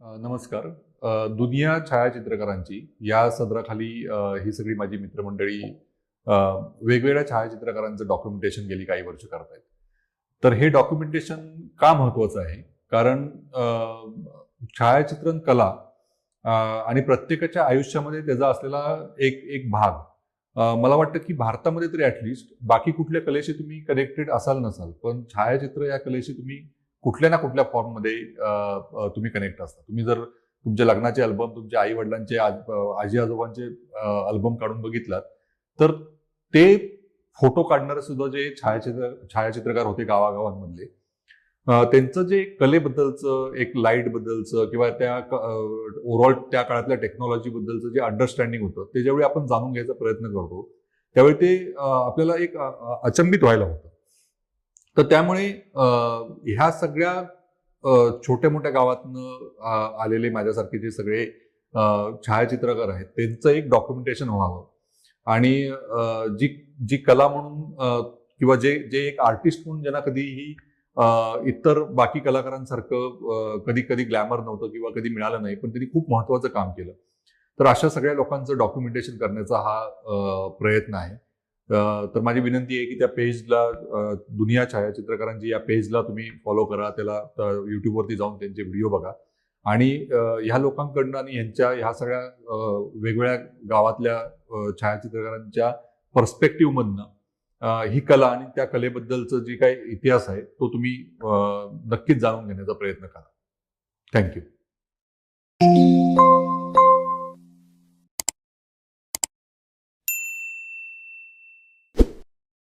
नमस्कार. दुनिया छायाचित्रकारांची या सदराखाली ही सगळी माझी मित्रमंडळी अ, वेगवेगळ्या छायाचित्रकारांचं डॉक्युमेंटेशन गेली काही वर्ष करतायत. तर हे डॉक्युमेंटेशन का महत्वाचं आहे? कारण छायाचित्रण कला आणि प्रत्येकाच्या आयुष्यामध्ये त्याचा असलेला एक एक भाग मला वाटतं की भारतामध्ये तरी ॲटलिस्ट बाकी कुठल्या कलेशी तुम्ही कनेक्टेड असाल नसाल, पण छायाचित्र या कलेशी तुम्ही कुठल्या ना कुठल्या फॉर्ममध्ये तुम्ही कनेक्ट असता. तुम्ही जर तुमच्या लग्नाचे अल्बम, तुमच्या आई वडिलांचे, आजी आजोबांचे अल्बम काढून बघितलात, तर ते फोटो काढणारे सुद्धा जे छायाचित्रकार होते गावागावांमधले, त्यांचं जे कलेबद्दलचं, एक लाईट बद्दलचं किंवा त्या ओव्हरऑल त्या काळातल्या टेक्नॉलॉजी बद्दलचं जे अंडरस्टँडिंग होतं, ते ज्यावेळी आपण जाणून घ्यायचा प्रयत्न करतो, त्यावेळी ते आपल्याला एक अचंबित व्हायला होतं. तर त्यामुळे ह्या सगळ्या छोट्या मोठ्या गावातनं आलेले माझ्यासारखे जे सगळे छायाचित्रकार आहेत, त्यांचं एक डॉक्युमेंटेशन व्हावं आणि जी जी कला म्हणून किंवा जे जे एक आर्टिस्ट म्हणून ज्यांना कधीही इतर बाकी कलाकारांसारखं कधी कधी ग्लॅमर नव्हतं किंवा कधी मिळालं नाही, पण त्यांनी खूप महत्वाचं काम केलं. तर अशा सगळ्या लोकांचं डॉक्युमेंटेशन करण्याचा हा प्रयत्न आहे. तर माझी विनंती आहे की त्या पेजला, दुनिया छायाचित्रकारांची या पेजला तुम्ही फॉलो करा, त्याला युट्यूबवरती जाऊन त्यांचे व्हिडिओ बघा आणि ह्या लोकांकडनं आणि ह्यांच्या ह्या सगळ्या वेगवेगळ्या गावातल्या छायाचित्रकारांच्या पर्स्पेक्टिव्हमधनं ही कला आणि त्या कलेबद्दलचं जे काही इतिहास आहे तो तुम्ही नक्कीच जाणून घेण्याचा प्रयत्न करा. थँक्यू.